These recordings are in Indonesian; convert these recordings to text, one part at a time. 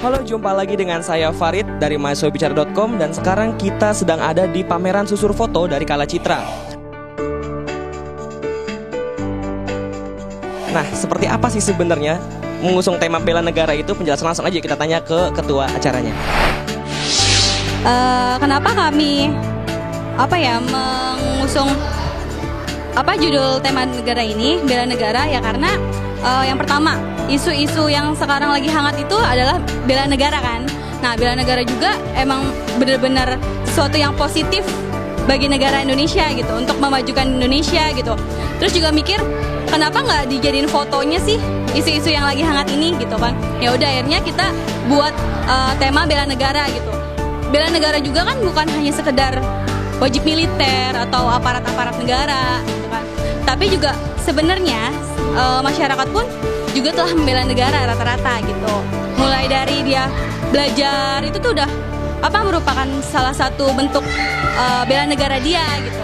Halo, jumpa lagi dengan saya Farid dari mahasiswabicara.com dan sekarang kita sedang ada di pameran susur foto dari Kala Citra. Nah, seperti apa sih sebenarnya mengusung tema bela negara itu? Penjelasan langsung aja kita tanya ke ketua acaranya. Kenapa kami mengusung judul tema negara ini, bela negara, ya karena yang pertama, isu-isu yang sekarang lagi hangat itu adalah bela negara kan. Nah, bela negara juga emang benar-benar sesuatu yang positif bagi negara Indonesia gitu, untuk memajukan Indonesia gitu. Terus juga mikir, kenapa nggak dijadiin fotonya sih isu-isu yang lagi hangat ini gitu kan. Ya udah, akhirnya kita buat tema bela negara gitu. Bela negara juga kan bukan hanya sekedar wajib militer atau aparat-aparat negara gitu kan. Tapi juga sebenarnya masyarakat pun juga telah membela negara rata-rata gitu. Mulai dari dia belajar itu tuh udah merupakan salah satu bentuk bela negara dia gitu.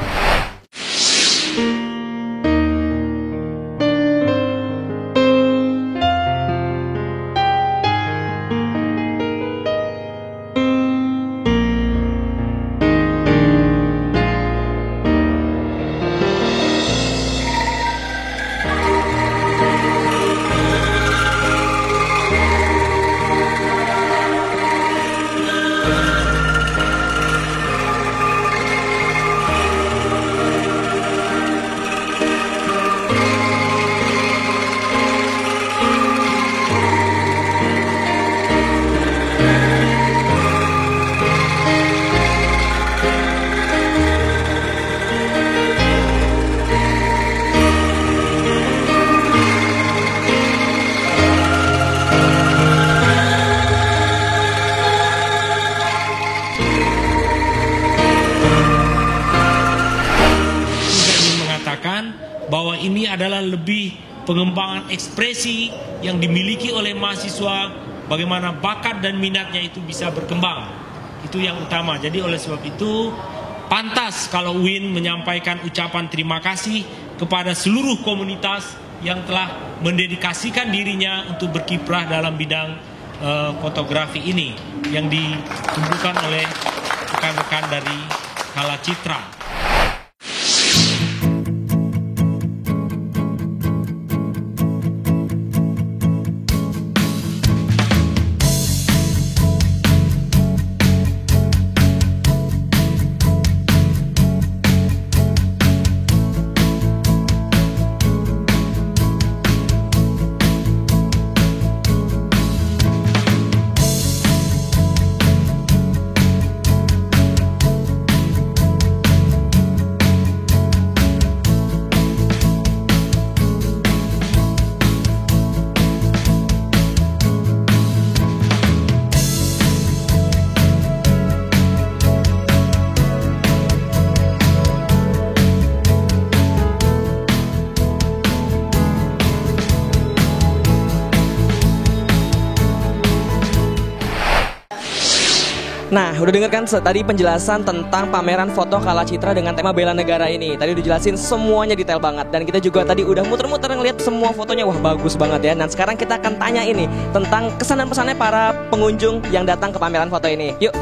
Bahwa ini adalah lebih pengembangan ekspresi yang dimiliki oleh mahasiswa, bagaimana bakat dan minatnya itu bisa berkembang. Itu yang utama. Jadi oleh sebab itu pantas kalau UIN menyampaikan ucapan terima kasih kepada seluruh komunitas yang telah mendedikasikan dirinya untuk berkiprah dalam bidang fotografi ini yang ditumbuhkan oleh rekan-rekan dari Kala Citra. Nah, udah denger kan tadi penjelasan tentang pameran foto Kala Citra dengan tema bela negara ini. Tadi udah jelasin semuanya detail banget. Dan kita juga tadi udah muter-muter ngeliat semua fotonya. Wah, bagus banget ya. Dan sekarang kita akan tanya ini tentang kesan dan pesannya para pengunjung yang datang ke pameran foto ini. Yuk.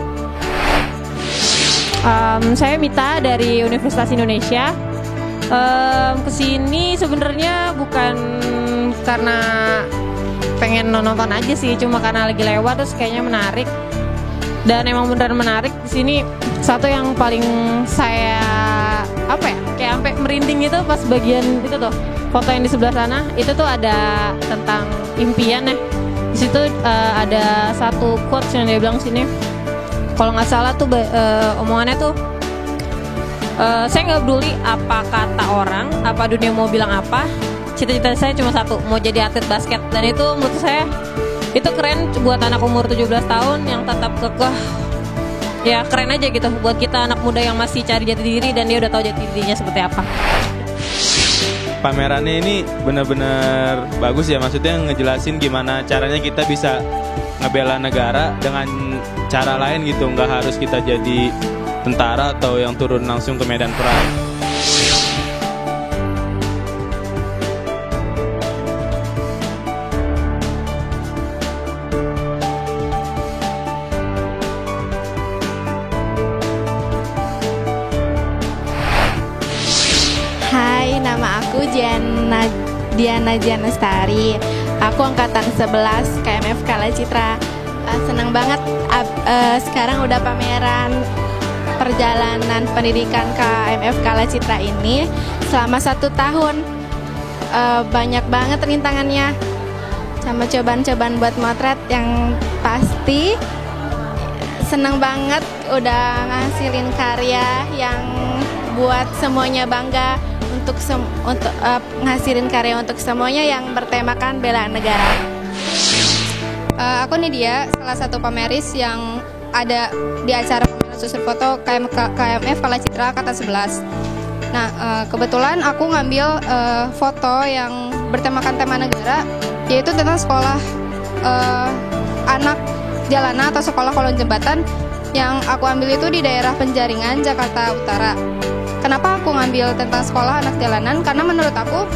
Saya Mita dari Universitas Indonesia. Kesini sebenarnya bukan karena pengen nonton aja sih, cuma karena lagi lewat terus kayaknya menarik. Dan emang beneran menarik di sini. Satu yang paling saya kayak sampai merinding itu pas bagian itu tuh foto yang di sebelah sana itu tuh ada tentang impian ya. Di situ ada satu quotes yang dia bilang sini. Kalau nggak salah tuh omongannya tuh saya nggak peduli apa kata orang, apa dunia mau bilang apa. Cita-cita saya cuma satu, mau jadi atlet basket. Dan itu menurut saya itu keren buat anak umur 17 tahun yang tetap kekeh. Ya keren aja gitu buat kita anak muda yang masih cari jati diri dan dia udah tahu jati dirinya seperti apa. Pamerannya ini benar-benar bagus ya, maksudnya ngejelasin gimana caranya kita bisa ngebela negara dengan cara lain gitu, nggak harus kita jadi tentara atau yang turun langsung ke medan perang. aku Diana Janestari. Aku angkatan 11 KMF Kala Citra. Senang banget sekarang udah pameran perjalanan pendidikan KMF Kala Citra ini selama 1 tahun. Banyak banget rintangannya sama cobaan-cobaan buat motret yang pasti senang banget udah ngasilin karya yang buat semuanya bangga, untuk ngasilin karya untuk semuanya yang bertemakan bela negara. Aku nih dia salah satu pameris yang ada di acara pameran susur foto KMF Kala Citra Angkatan 11. Nah, kebetulan aku ngambil foto yang bertemakan tema negara, yaitu tentang sekolah anak jalanan atau sekolah kolong jembatan yang aku ambil itu di daerah Penjaringan, Jakarta Utara. Kenapa aku ngambil tentang sekolah anak jalanan? Karena menurut aku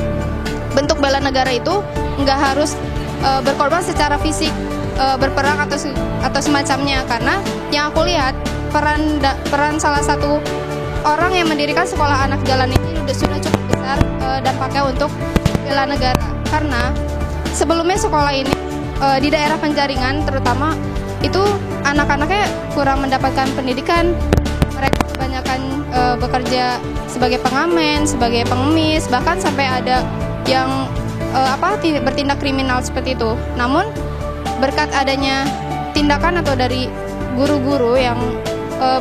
bentuk bela negara itu nggak harus berkorban secara fisik, berperang atau semacamnya. Karena yang aku lihat peran salah satu orang yang mendirikan sekolah anak jalan ini sudah cukup besar dampaknya untuk bela negara. Karena sebelumnya sekolah ini di daerah Penjaringan terutama itu anak-anaknya kurang mendapatkan pendidikan. Mereka kebanyakan bekerja sebagai pengamen, sebagai pengemis, bahkan sampai ada yang bertindak kriminal seperti itu. Namun berkat adanya tindakan atau dari guru-guru yang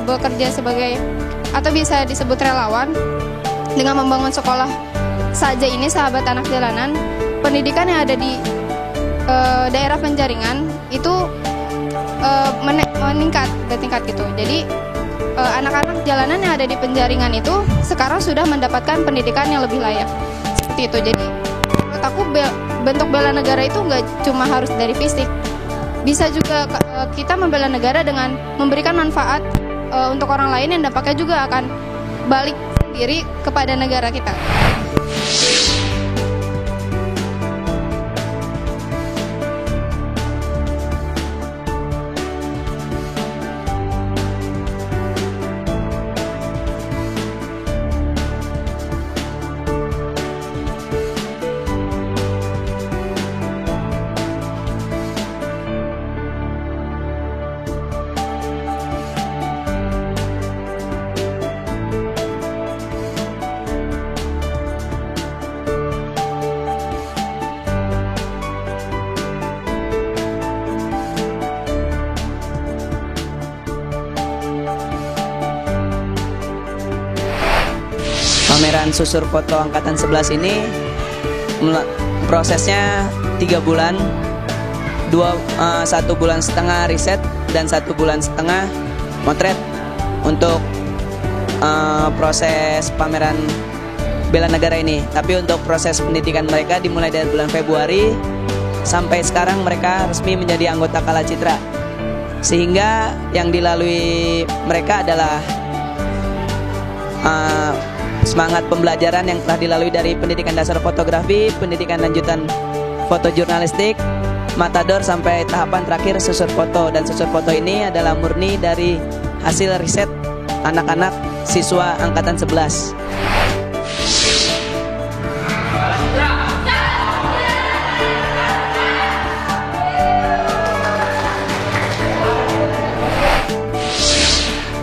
bekerja sebagai atau bisa disebut relawan dengan membangun sekolah saja ini, sahabat anak jalanan, pendidikan yang ada di daerah Penjaringan itu bertingkat gitu. Jadi anak-anak jalanan yang ada di Penjaringan itu sekarang sudah mendapatkan pendidikan yang lebih layak seperti itu. Jadi menurut aku bentuk bela negara itu nggak cuma harus dari fisik, bisa juga kita membela negara dengan memberikan manfaat untuk orang lain yang dampaknya juga akan balik sendiri kepada negara kita. Pameran susur foto angkatan 11 ini prosesnya 3 bulan, 1,5 bulan riset dan 1,5 bulan motret untuk proses pameran bela negara ini. Tapi untuk proses pendidikan mereka dimulai dari bulan Februari sampai sekarang mereka resmi menjadi anggota Kala Citra. Sehingga yang dilalui mereka adalah semangat pembelajaran yang telah dilalui dari pendidikan dasar fotografi, pendidikan lanjutan foto jurnalistik, matador sampai tahapan terakhir susur foto. Dan susur foto ini adalah murni dari hasil riset anak-anak siswa angkatan 11.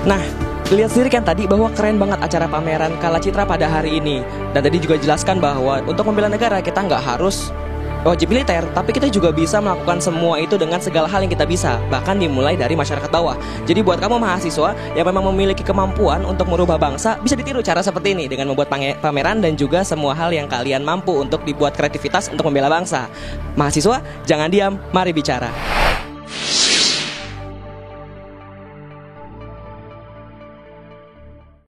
Nah, lihat sendiri kan tadi bahwa keren banget acara pameran Kala Citra pada hari ini. Dan tadi juga jelaskan bahwa untuk membela negara kita nggak harus wajib militer, tapi kita juga bisa melakukan semua itu dengan segala hal yang kita bisa, bahkan dimulai dari masyarakat bawah. Jadi buat kamu mahasiswa yang memang memiliki kemampuan untuk merubah bangsa, bisa ditiru cara seperti ini dengan membuat pameran dan juga semua hal yang kalian mampu untuk dibuat kreativitas untuk membela bangsa. Mahasiswa, jangan diam, mari bicara.